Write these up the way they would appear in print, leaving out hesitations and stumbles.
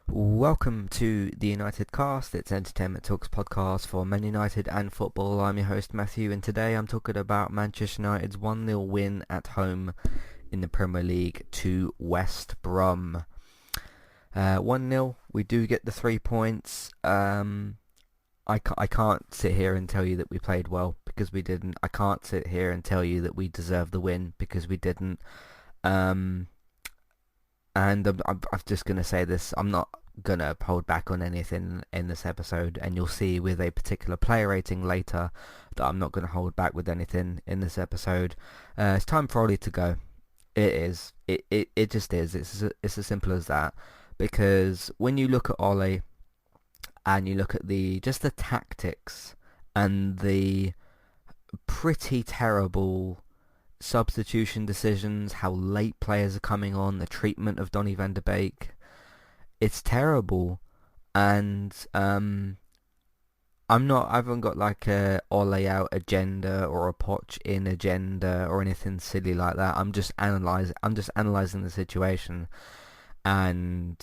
Welcome to the United Cast. It's Entertainment Talks podcast for Man United and football. I'm your host Matthew, and today I'm talking about Manchester United's 1-0 win at home in the Premier League to West Brom. 1-0, we do get the 3 points. I can't sit here and tell you that we played well because we didn't. I can't sit here and tell you that we deserve the win because we didn't. Um, and I'm just going to say this. I'm not going to hold back on anything in this episode, and you'll see with a particular player rating later that I'm not going to hold back with anything in this episode. It's time for Ollie to go. It is. It just is. It's as simple as that. Because when you look at Ollie and you look at the tactics and the pretty terrible substitution decisions, how late players are coming on, the treatment of Donny van de Beek, it's terrible. And I haven't got like a Ole out agenda or a Poch in agenda or anything silly like that. I'm just analyzing the situation, and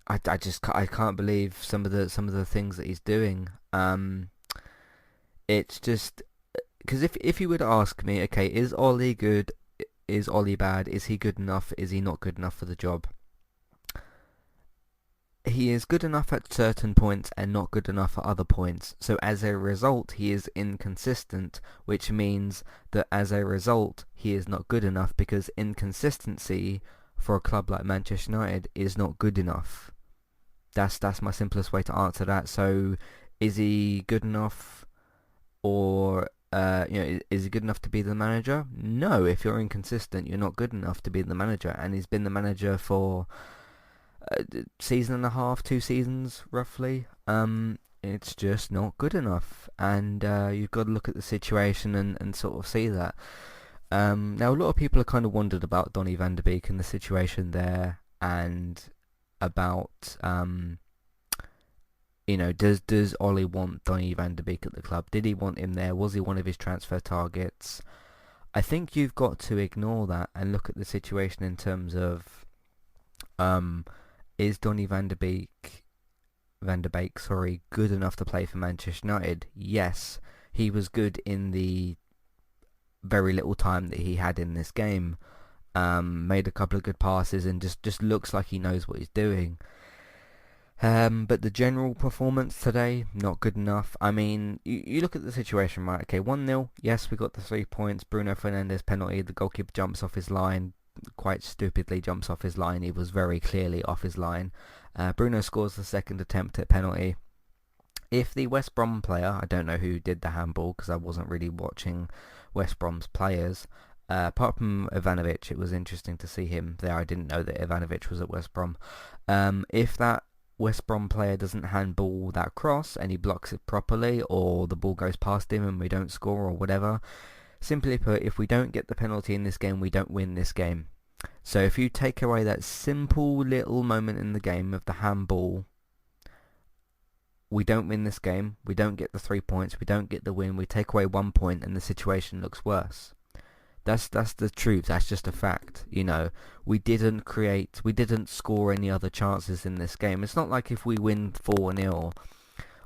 I can't believe some of the things that he's doing. It's just because if you would ask me, okay, is Ollie good? Is Ollie bad? Is he good enough? Is he not good enough for the job? He is good enough at certain points and not good enough at other points. So as a result, he is inconsistent, which means that as a result, he is not good enough because inconsistency for a club like Manchester United is not good enough. That's my simplest way to answer that. So is he good enough, or is he good enough to be the manager? No, if you're inconsistent, you're not good enough to be the manager. And he's been the manager for season and a half, 2 seasons roughly. It's just not good enough, and you've got to look at the situation and sort of see that. Now, a lot of people have kind of wondered about Donny van de Beek and the situation there, and about does Ollie want Donny van de Beek at the club? Did he want him there? Was he one of his transfer targets? I think you've got to ignore that and look at the situation in terms of is Donny van de Beek, good enough to play for Manchester United? Yes, he was good in the very little time that he had in this game. Made a couple of good passes and just looks like he knows what he's doing. But the general performance today, not good enough. I mean, you look at the situation, right? Okay, 1-0, yes, we got the 3 points. Bruno Fernandes penalty, the goalkeeper jumps off his line, quite stupidly jumps off his line. He was very clearly off his line. Bruno scores the second attempt at penalty. If the West Brom player, I don't know who did the handball because I wasn't really watching West Brom's players. Apart from Ivanovic, it was interesting to see him there. I didn't know that Ivanovic was at West Brom. If that West Brom player doesn't handball that cross and he blocks it properly, or the ball goes past him and we don't score or whatever, simply put, if we don't get the penalty in this game, we don't win this game. So if you take away that simple little moment in the game of the handball, we don't win this game, we don't get the 3 points, we don't get the win, we take away 1 point and the situation looks worse. That's the truth. That's just a fact. We didn't score any other chances in this game. It's not like if we win 4-0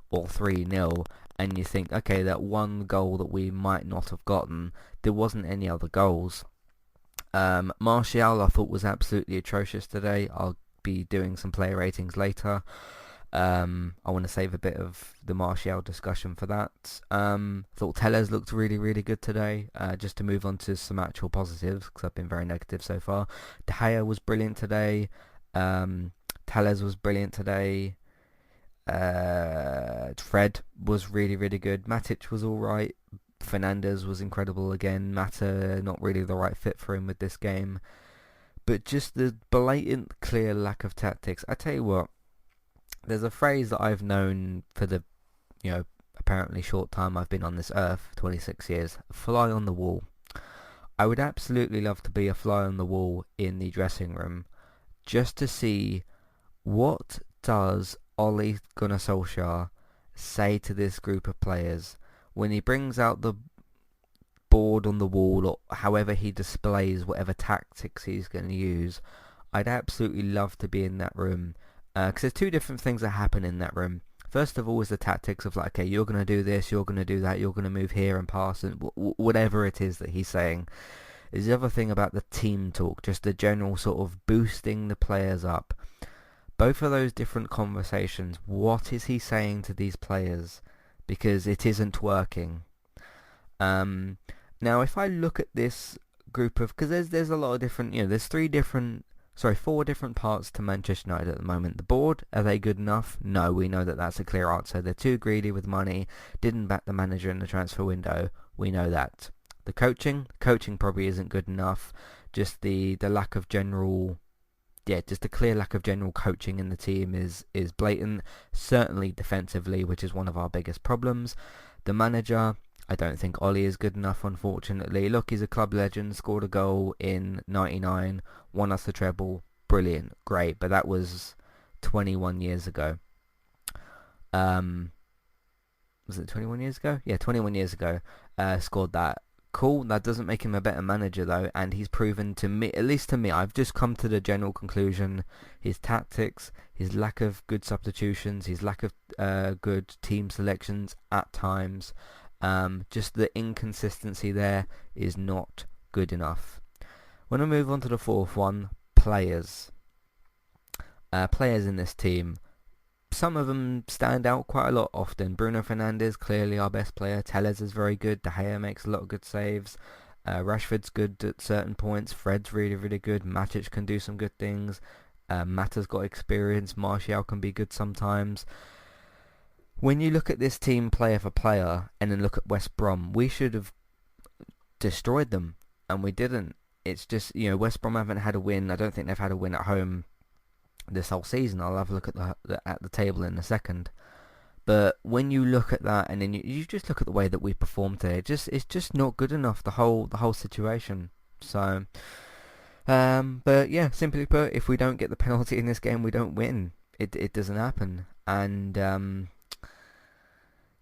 or 3-0 and you think, okay, that one goal that we might not have gotten, there wasn't any other goals. Martial, I thought, was absolutely atrocious today. I'll be doing some player ratings later. I want to save a bit of the Martial discussion for that. Thought Tellez looked really, really good today. Just to move on to some actual positives, because I've been very negative so far. De Gea was brilliant today. Tellez was brilliant today. Fred was really, really good. Matic was alright. Fernandes was incredible again. Mata, not really the right fit for him with this game. But just the blatant, clear lack of tactics. I tell you what, there's a phrase that I've known for the, apparently short time I've been on this earth, 26 years, fly on the wall. I would absolutely love to be a fly on the wall in the dressing room, just to see what does Ole Gunnar Solskjaer say to this group of players when he brings out the board on the wall, or however he displays whatever tactics he's going to use. I'd absolutely love to be in that room Because there's two different things that happen in that room. First of all is the tactics of like, okay, you're going to do this, you're going to do that, you're going to move here and pass, and whatever it is that he's saying. There's the other thing about the team talk, just the general sort of boosting the players up. Both of those different conversations, what is he saying to these players? Because it isn't working. Now, if I look at this group of, because there's a lot of different, there's four different parts to Manchester United at the moment. The board, are they good enough? No, we know that that's a clear answer. They're too greedy with money, didn't back the manager in the transfer window. We know that. The coaching probably isn't good enough. Just the lack of general, just a clear lack of general coaching in the team is blatant. Certainly defensively, which is one of our biggest problems. The manager, I don't think Ollie is good enough, unfortunately. Look, he's a club legend, scored a goal in '99, won us the treble. Brilliant, great, but that was 21 years ago. Was it 21 years ago? Yeah, 21 years ago. Scored that. Cool, that doesn't make him a better manager though, and he's proven to me, at least to me, I've just come to the general conclusion, his tactics, his lack of good substitutions, his lack of good team selections at times, just the inconsistency there is not good enough. When I move on to the fourth one, players. Players in this team. Some of them stand out quite a lot often. Bruno Fernandes, clearly our best player. Telles is very good. De Gea makes a lot of good saves. Rashford's good at certain points. Fred's really, really good. Matic can do some good things. Mata's got experience. Martial can be good sometimes. When you look at this team player for player and then look at West Brom, we should have destroyed them, and we didn't. It's just, West Brom haven't had a win. I don't think they've had a win at home this whole season. I'll have a look at the table in a second. But when you look at that, and then you just look at the way that we performed today, it's just not good enough, the whole situation. So, but yeah, simply put, if we don't get the penalty in this game, we don't win. It doesn't happen. And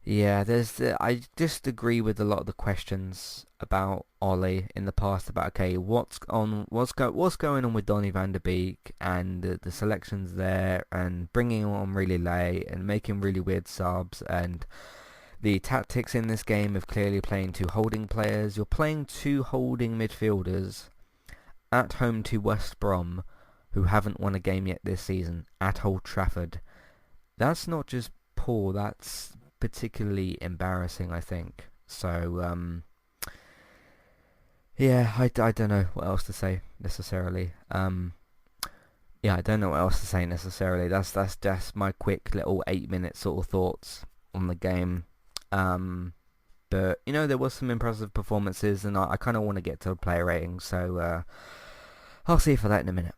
yeah, I just agree with a lot of the questions about Ollie in the past about, okay, what's going on with Donny van der Beek and the selections there, and bringing him on really late and making really weird subs, and the tactics in this game of clearly playing two holding players. You're playing two holding midfielders at home to West Brom, who haven't won a game yet this season, at Old Trafford. That's not just poor, that's particularly embarrassing, I think. So, yeah, I don't know what else to say necessarily. Yeah, I don't know what else to say necessarily. That's just my quick little 8-minute sort of thoughts on the game. But there was some impressive performances, and I kind of want to get to a player rating. So I'll see you for that in a minute.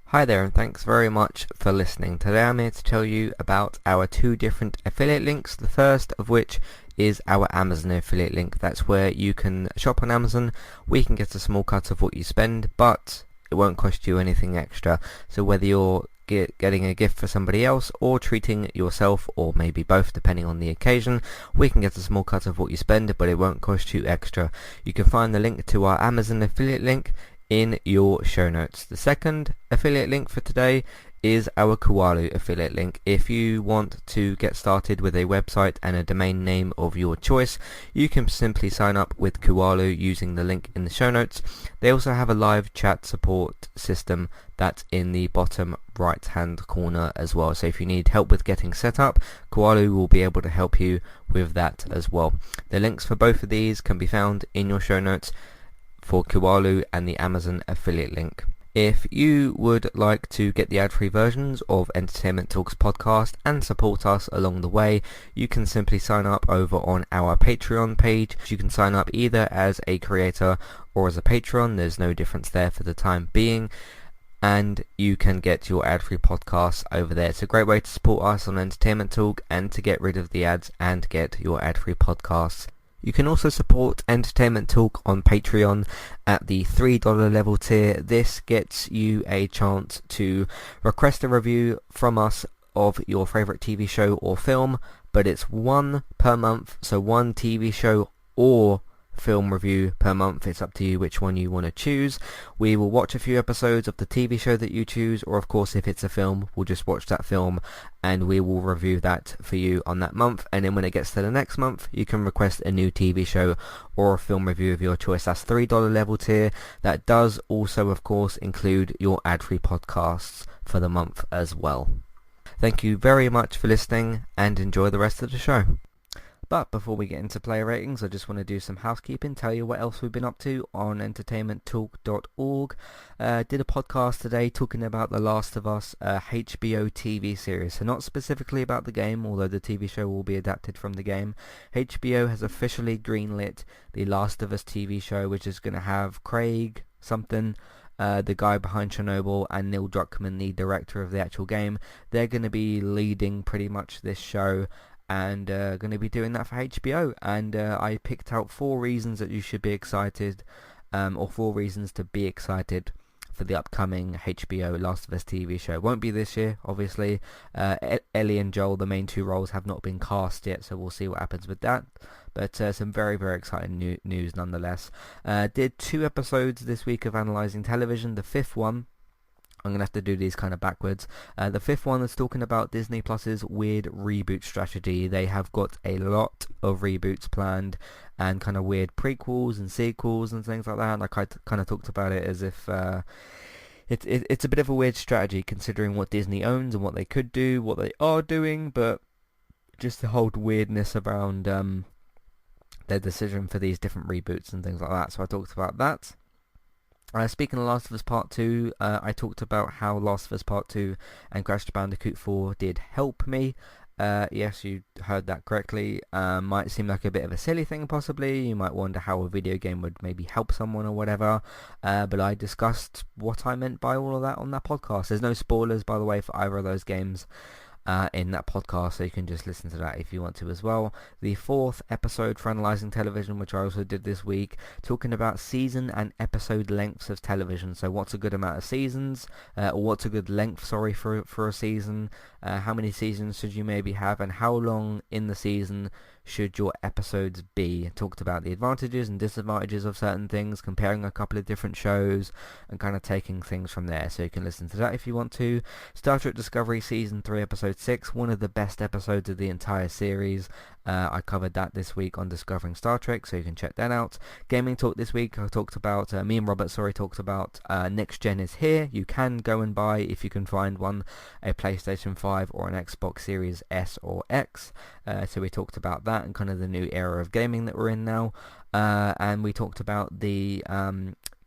Hi there, and thanks very much for listening. Today I'm here to tell you about our two different affiliate links. The first of which is our Amazon affiliate link. That's where you can shop on Amazon. We can get a small cut of what you spend, but it won't cost you anything extra. So whether you're getting a gift for somebody else or treating yourself, or maybe both depending on the occasion, we can get a small cut of what you spend, but it won't cost you extra. You can find the link to our Amazon affiliate link in your show notes. The second affiliate link for today is our Kualu affiliate link. If you want to get started with a website and a domain name of your choice, you can simply sign up with Kualu using the link in the show notes. They also have a live chat support system that's in the bottom right hand corner as well. So if you need help with getting set up, Kualu will be able to help you with that as well. The links for both of these can be found in your show notes for Kualu and the Amazon affiliate link. If you would like to get the ad-free versions of Entertainment Talks podcast and support us along the way, you can simply sign up over on our Patreon page. You can sign up either as a creator or as a patron. There's no difference there for the time being, and you can get your ad-free podcasts over there. It's a great way to support us on Entertainment Talk and to get rid of the ads and get your ad-free podcasts. You can also support Entertainment Talk on Patreon at the $3 level tier. This gets you a chance to request a review from us of your favourite TV show or film, but it's one per month, so one TV show or film review per month. It's up to you which one you want to choose. We will watch a few episodes of the TV show that you choose, or of course if it's a film, we'll just watch that film and we will review that for you on that month. And then when it gets to the next month, you can request a new TV show or a film review of your choice. That's $3 level tier. That does also of course include your ad-free podcasts for the month as well. Thank you very much for listening and enjoy the rest of the show. But before we get into player ratings, I just want to do some housekeeping, tell you what else we've been up to on entertainmenttalk.org. Did a podcast today talking about The Last of Us HBO TV series. So not specifically about the game, although the TV show will be adapted from the game. HBO has officially greenlit The Last of Us TV show, which is going to have Craig something, the guy behind Chernobyl, and Neil Druckmann, the director of the actual game. They're going to be leading pretty much this show, and going to be doing that for HBO. And I picked out 4 reasons that you should be excited, or 4 reasons to be excited for the upcoming HBO Last of Us TV show. Won't be this year, obviously. Ellie and Joel, the main 2 roles, have not been cast yet, so we'll see what happens with that. But some very, very exciting news nonetheless. Did 2 episodes this week of Analyzing Television. The 5th one, I'm going to have to do these kind of backwards. The 5th one is talking about Disney Plus's weird reboot strategy. They have got a lot of reboots planned and kind of weird prequels and sequels and things like that. And I kind of talked about it as if it's a bit of a weird strategy considering what Disney owns and what they could do, what they are doing, but just the whole weirdness around their decision for these different reboots and things like that. So I talked about that. Speaking of Last of Us Part 2, I talked about how Last of Us Part 2 and Crash Bandicoot 4 did help me. Yes, you heard that correctly. Might seem like a bit of a silly thing possibly. You might wonder how a video game would maybe help someone or whatever. But I discussed what I meant by all of that on that podcast. There's no spoilers, by the way, for either of those games in that podcast, so you can just listen to that if you want to as well. The 4th episode for Analyzing Television, which I also did this week, talking about season and episode lengths of television. So what's a good amount of seasons, or what's a good length, for a season, how many seasons should you maybe have, and how long in the season should your episodes be. Talked about the advantages and disadvantages of certain things, comparing a couple of different shows and kind of taking things from there, so you can listen to that if you want to. Star Trek Discovery Season 3 Episode 6, one of the best episodes of the entire series. I covered that this week on Discovering Star Trek, so you can check that out. Gaming Talk this week, I talked about, me and Robert, talked about Next Gen is here. You can go and buy, if you can find one, a PlayStation 5 or an Xbox Series S or X. So we talked about that and kind of the new era of gaming that we're in now. And we talked about the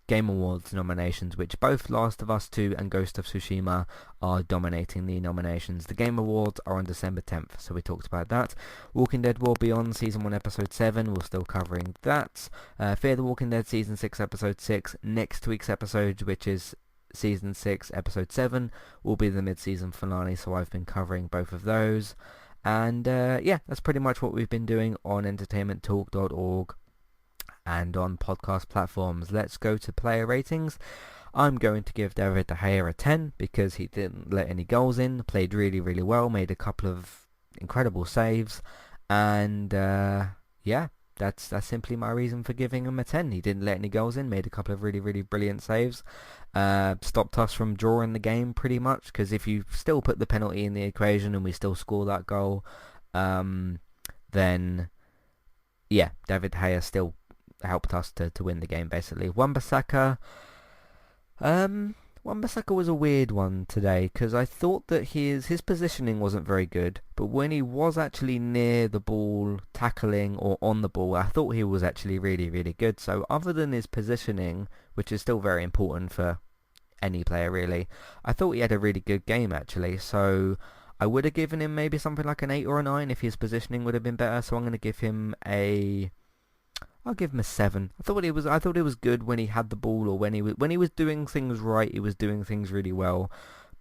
Game Awards nominations, which both Last of Us 2 and Ghost of Tsushima are dominating the nominations. The Game Awards are on December 10th, so we talked about that. Walking Dead World Beyond Season 1 Episode 7, we're still covering that. Fear the Walking Dead Season 6 Episode 6, next week's episode, which is Season 6 Episode 7, will be the mid-season finale, so I've been covering both of those. And yeah, that's pretty much what we've been doing on entertainmenttalk.org and on podcast platforms. Let's go to player ratings. I'm going to give David De Gea a 10 because he didn't let any goals in, played really, really well, made a couple of incredible saves, and yeah, that's simply my reason for giving him a 10. He didn't let any goals in, made a couple of really, really brilliant saves, stopped us from drawing the game pretty much, because if you still put the penalty in the equation and we still score that goal, then yeah, David De Gea still helped us to win the game basically. Wan-Bissaka was a weird one today because I thought that his positioning wasn't very good, but when he was actually near the ball, tackling or on the ball, I thought he was actually really, really good. So other than his positioning, which is still very important for any player really, I thought he had a really good game actually. So I would have given him maybe something like an 8 or a 9 if his positioning would have been better. So I'm going to give him I'll give him a 7. I thought it was good when he had the ball, or when he was doing things right. He was doing things really well,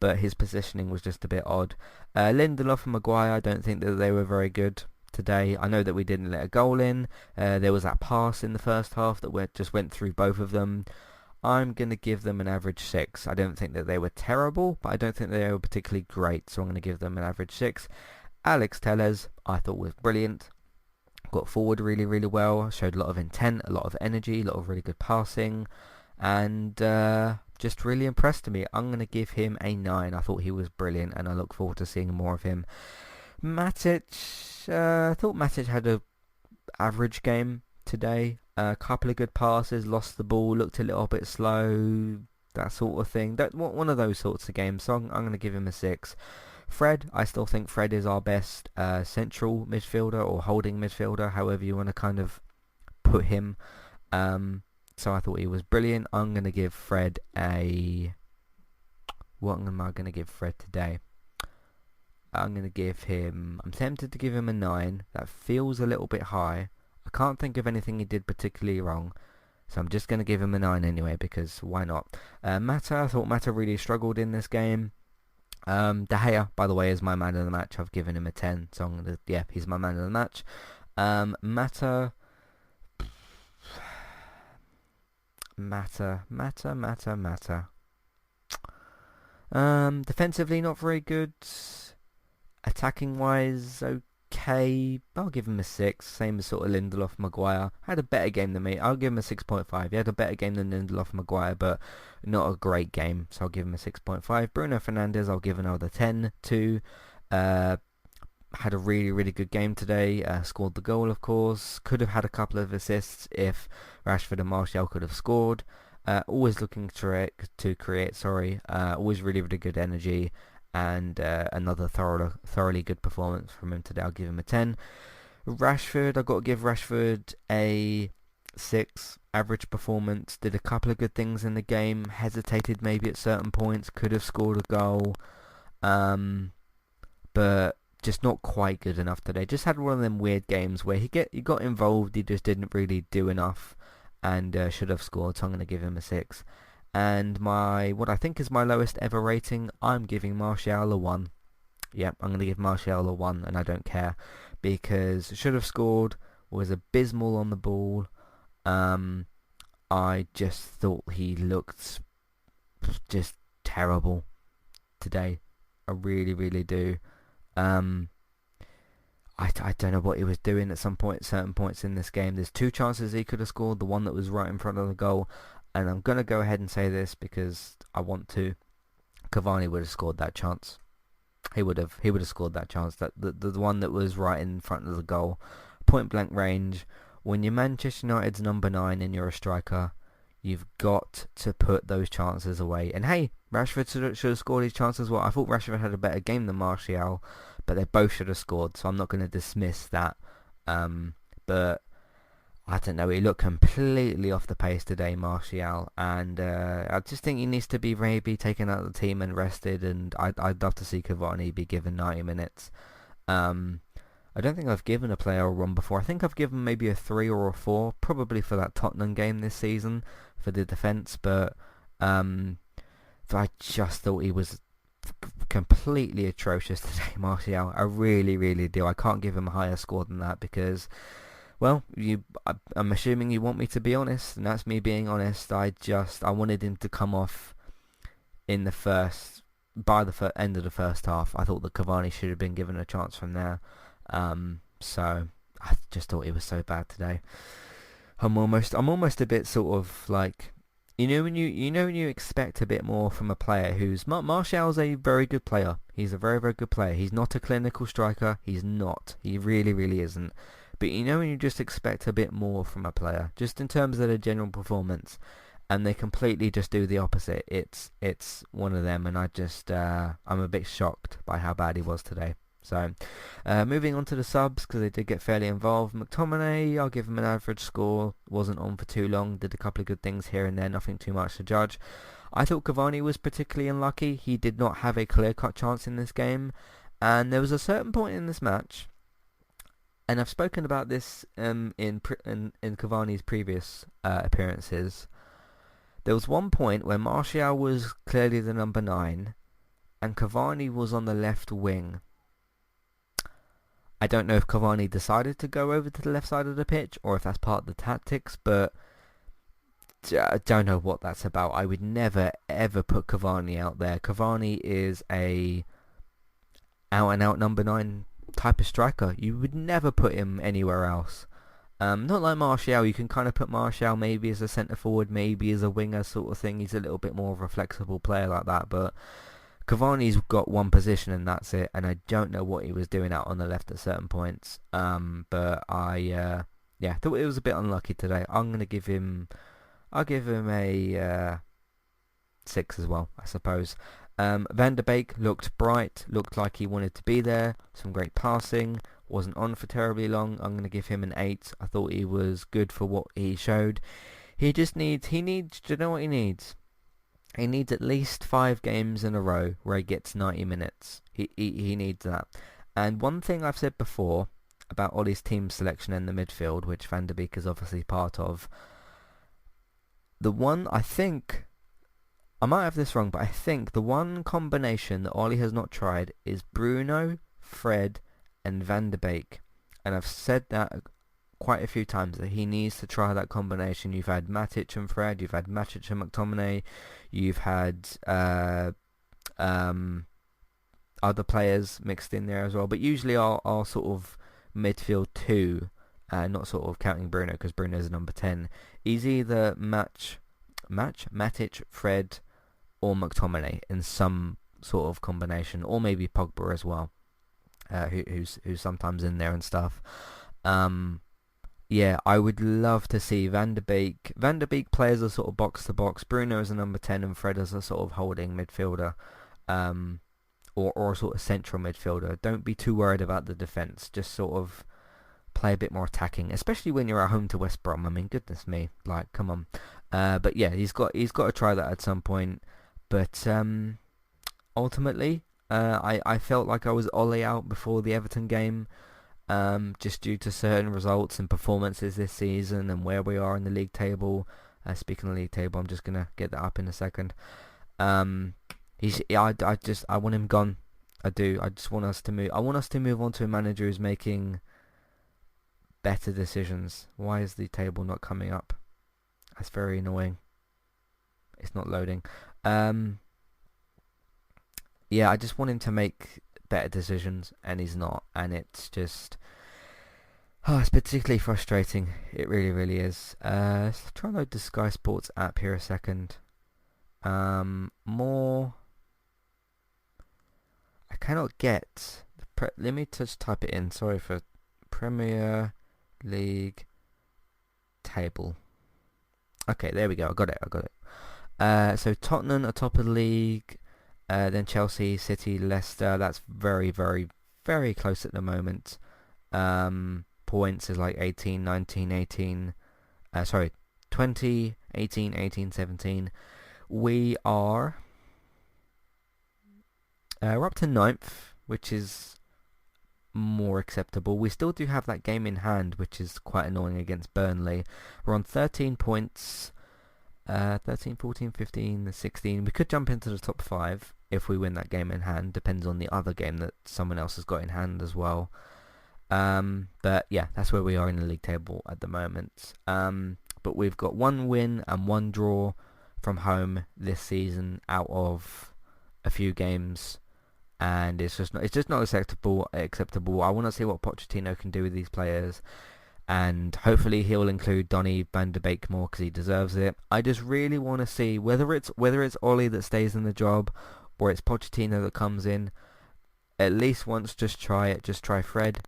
but his positioning was just a bit odd. Lindelof and Maguire, I don't think that they were very good today. I know that we didn't let a goal in. There was that pass in the first half that just went through both of them. I'm going to give them an average 6. I don't think that they were terrible, but I don't think they were particularly great, so I'm going to give them an average 6. Alex Telles, I thought was brilliant. got forward really, really well, showed a lot of intent, a lot of energy, a lot of really good passing, and just really impressed me. I'm going to give him a 9. I thought he was brilliant, and I look forward to seeing more of him. Matic, I thought Matic had a average game today. A couple of good passes, lost the ball, looked a little bit slow, that sort of thing. That one of those sorts of games. So I'm going to give him a 6. Fred, I still think Fred is our best central midfielder or holding midfielder, however you want to kind of put him. So I thought he was brilliant. I'm going to give Fred a... What am I going to give Fred today? I'm going to give him... I'm tempted to give him a 9. That feels a little bit high. I can't think of anything he did particularly wrong. So I'm just going to give him a 9 anyway, because why not? Mata, I thought Mata really struggled in this game. De Gea, by the way, is my man of the match. I've given him a 10. So I'm going to... Yeah, he's my man of the match. Mata... Defensively, not very good. Attacking wise, okay. I'll give him a 6. Same as sort of Lindelof, Maguire. Had a better game than me. I'll give him a 6.5. He had a better game than Lindelof, Maguire, but not a great game. So I'll give him a 6.5. Bruno Fernandes, I'll give another 10 to. Had a really, really good game today. Scored the goal, of course. Could have had a couple of assists if Rashford and Martial could have scored. Always looking to create. Always really, really good energy. And another thoroughly good performance from him today. I'll give him a 10. Rashford, I've got to give Rashford a 6. Average performance. Did a couple of good things in the game. Hesitated maybe at certain points. Could have scored a goal. But just not quite good enough today. Just had one of them weird games where he got involved. He just didn't really do enough. And should have scored. So I'm going to give him a 6. And what I think is my lowest ever rating, I'm giving Martial a 1. Yep, I'm going to give Martial a 1, and I don't care. Because should have scored, was abysmal on the ball. I just thought he looked just terrible today. I really, really do. I don't know what he was doing at certain points in this game. There's 2 chances he could have scored, the one that was right in front of the goal. And I'm going to go ahead and say this because I want to. Cavani would have scored that chance. He would have scored that chance. That the one that was right in front of the goal. Point blank range. When you're Manchester United's number 9 and you're a striker, you've got to put those chances away. And hey, Rashford should have scored his chance as well. I thought Rashford had a better game than Martial, but they both should have scored. So I'm not going to dismiss that. But I don't know, he looked completely off the pace today, Martial, and I just think he needs to be maybe taken out of the team and rested, and I'd love to see Cavani be given 90 minutes. I don't think I've given a player a run before. I think I've given maybe a 3 or a 4, probably for that Tottenham game this season, for the defence, but I just thought he was completely atrocious today, Martial. I really, really do. I can't give him a higher score than that because... Well, I'm assuming you want me to be honest, and that's me being honest. I wanted him to come off in by the end of the first half. I thought that Cavani should have been given a chance from there. So I just thought he was so bad today. I'm almost a bit sort of like, when you expect a bit more from a player who's Martial's a very good player. He's a very, very good player. He's not a clinical striker. He's not. He really, really isn't. But when you just expect a bit more from a player, just in terms of their general performance, and they completely just do the opposite, it's one of them, and I'm a bit shocked by how bad he was today. So, moving on to the subs, because they did get fairly involved. McTominay, I'll give him an average score, wasn't on for too long, did a couple of good things here and there, nothing too much to judge. I thought Cavani was particularly unlucky. He did not have a clear-cut chance in this game, and there was a certain point in this match, and I've spoken about this in Cavani's previous appearances. There was one point where Martial was clearly the number 9 and Cavani was on the left wing. I don't know if Cavani decided to go over to the left side of the pitch or if that's part of the tactics, but I don't know what that's about. I would never ever put Cavani out there. Cavani is a out and out number 9 type of striker. You would never put him anywhere else. Not like Martial. You can kind of put Martial maybe as a centre forward, maybe as a winger sort of thing. He's a little bit more of a flexible player like that. But Cavani's got one position and that's it. And I don't know what he was doing out on the left at certain points. But I thought it was a bit unlucky today. I'll give him a 6 as well, I suppose. Van de Beek looked bright, looked like he wanted to be there. Some great passing. Wasn't on for terribly long. I'm going to give him an 8. I thought he was good for what he showed. He needs, do you know what he needs? He needs at least 5 games in a row where he gets 90 minutes. He needs that. And one thing I've said before about Ollie's team selection in the midfield, which Van de Beek is obviously part of, the one, I think, I might have this wrong, but I think the one combination that Ollie has not tried is Bruno, Fred, and Van de Beek. And I've said that quite a few times, that he needs to try that combination. You've had Matic and Fred, you've had Matic and McTominay, you've had other players mixed in there as well. But usually our sort of midfield 2, not sort of counting Bruno because Bruno's number 10, is either Matic, Fred, or McTominay in some sort of combination, or maybe Pogba as well, who's sometimes in there and stuff. I would love to see Van de Beek play as a sort of box to box, Bruno as a number 10, and Fred as a sort of holding midfielder, or a sort of central midfielder. Don't be too worried about the defence. Just sort of play a bit more attacking, especially when you're at home to West Brom. I mean, goodness me, like, come on. But yeah, he's got to try that at some point. But ultimately, I felt like I was Ollie out before the Everton game, just due to certain results and performances this season and where we are in the league table. Speaking of the league table, I'm just gonna get that up in a second. I want him gone. I do. I just want us to move. I want us to move on to a manager who's making better decisions. Why is the table not coming up? That's very annoying. It's not loading. I just want him to make better decisions, and he's not. And it's just, it's particularly frustrating. It really, really is. Let's try and load the Sky Sports app here a second. More. I cannot get. Let me just type it in. Sorry for Premier League table. Okay, there we go. I got it. So Tottenham are top of the league. Then Chelsea, City, Leicester. That's very, very, very close at the moment. Points is like 18, 19, 18. 20, 18, 18, 17. We are... we're up to 9th, which is more acceptable. We still do have that game in hand, which is quite annoying against Burnley. We're on 13 points. 13, 14, 15, 16. We could jump into the top 5 if we win that game in hand. Depends on the other game that someone else has got in hand as well. But yeah, that's where we are in the league table at the moment. But we've got 1 win and 1 draw from home this season out of a few games, and it's just not acceptable. I want to see what Pochettino can do with these players, and hopefully he'll include Donny van de Beek more because he deserves it. I just really want to see whether it's Ollie that stays in the job or it's Pochettino that comes in. At least once, just try it. Just try Fred,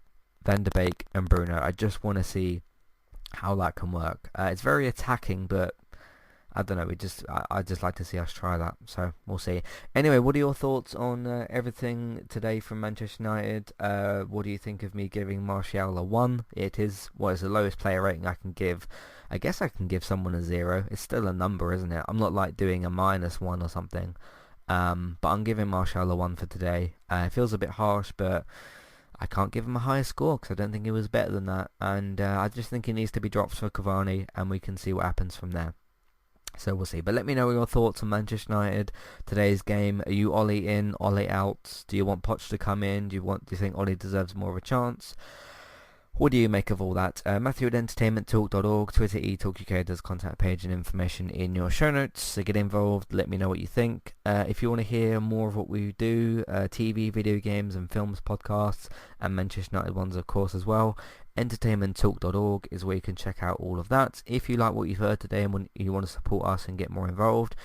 Van de Beek, and Bruno. I just want to see how that can work. It's very attacking, but I don't know. I just like to see us try that. So we'll see. Anyway, what are your thoughts on everything today from Manchester United? What do you think of me giving Martial a 1? It is the lowest player rating I can give. I guess I can give someone a 0. It's still a number, isn't it? I'm not like doing a -1 or something. But I'm giving Martial a 1 for today. It feels a bit harsh, but I can't give him a higher score because I don't think he was better than that. And I just think he needs to be dropped for Cavani, and we can see what happens from there. So we'll see. But let me know your thoughts on Manchester United, today's game. Are you Ollie in, Ollie out? Do you want Poch to come in? Do you think Ollie deserves more of a chance? What do you make of all that? Matthew at entertainmenttalk.org, Twitter eTalkUK does contact page and information in your show notes, so get involved, let me know what you think. If you want to hear more of what we do, TV, video games and films podcasts, and Manchester United ones of course as well, entertainmenttalk.org is where you can check out all of that. If you like what you've heard today and you want to support us and get more involved,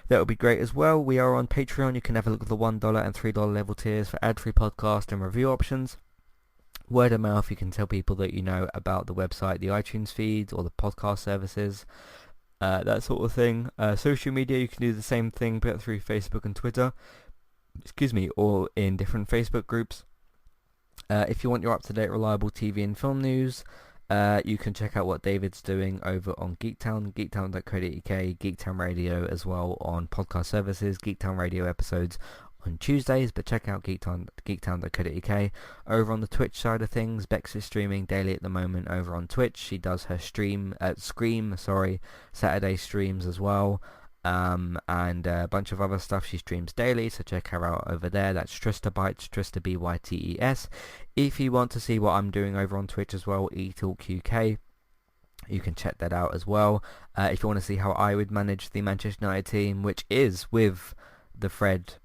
that would be great as well. We are on Patreon. You can have a look at the $1 and $3 level tiers for ad-free podcast and review options. Word of mouth, you can tell people that you know about the website, the iTunes feed, or the podcast services, that sort of thing. Social media, you can do the same thing, but through Facebook and Twitter, or in different Facebook groups. If you want your up-to-date, reliable TV and film news, you can check out what David's doing over on Geektown, geektown.co.uk, Geektown Radio as well on podcast services, Geektown Radio episodes on Tuesdays, but check out geektown.co.uk. Over on the Twitch side of things, Bex is streaming daily at the moment over on Twitch. She does her Scream Saturday streams as well, and a bunch of other stuff. She streams daily, so check her out over there. That's Trista Bytes, Trista Bytes. If you want to see what I'm doing over on Twitch as well, eTalkUK, you can check that out as well. If you want to see how I would manage the Manchester United team, which is with the Fred,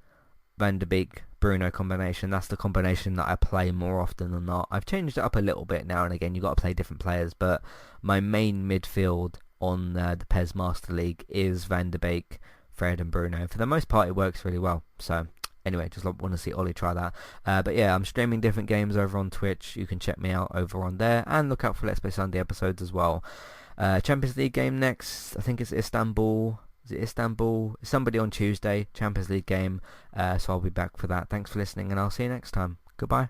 Van de Beek, Bruno combination, that's the combination that I play more often than not. I've changed it up a little bit now and again. You've got to play different players, but my main midfield on the PES Master League is Van de Beek, Fred and Bruno. For the most part, it works really well. So anyway, just want to see Ollie try that. But yeah, I'm streaming different games over on Twitch. You can check me out over on there, and look out for Let's Play Sunday episodes as well. Champions League game next. I think it's Istanbul. Is it Istanbul? Somebody on Tuesday. Champions League game. So I'll be back for that. Thanks for listening, and I'll see you next time. Goodbye.